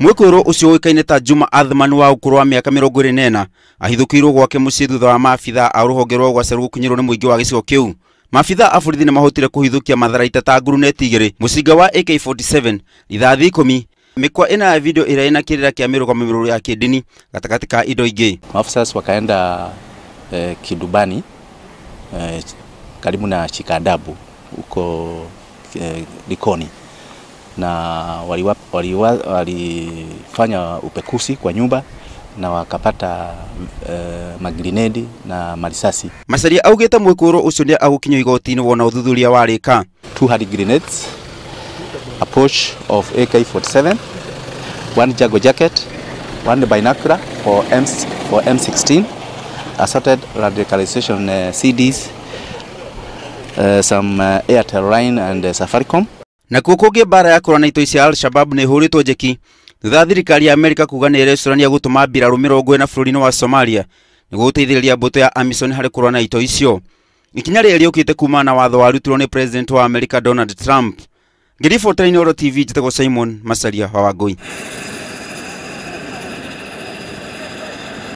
Mwikoro ucio wikaine ta Juma Athman wa ukuru wa miaka 24 ahithukirwo gwake mucii thutha wa maabitha a ruhonge rwa gwaceru gukinyirwo ni muingi wa gicigo kiu. Maabitha a borithi ni mahotire kuhithukia matharaita ta nguruneti igiri, mucinga wa AK47, rithathi 10, mikwa ina ya video ira ina kirira kia mirũgamĩrĩro ya kidini gatakati ka indo ingi. Maafisa wakaenda Kidubani karibu na Chikadabu huko Likoni, na walifanya upekuzi kwa nyumba na wakapata magrinedi na marisasi. Macaria augite mwikoro ucio ni agukinyo igoti-ini wona uthuthuria warika. 200 grenades, a pouch of AK47, one Jago jacket, one binocular for M16, assorted radicalization CDs, some Airtel line and Safaricom. Na kukungi bara ya kurana ito cia Al-Shabaab ni huritwo jeki thutha thirikari ya Amerika kuga ni irecurania gutuma mbiraru 40 bũrũri-inĩ wa Somalia niguo guteithĩrĩria mbũtũ ya AMISOM harĩ kurana ito icio. Ikinya rĩrĩ riukite kuma na watho warutirwo ni President wa Amerika Donald Trump. Ngiribotera-inĩ Oro TV, njĩtagwo Simon Macharia wa Wangui.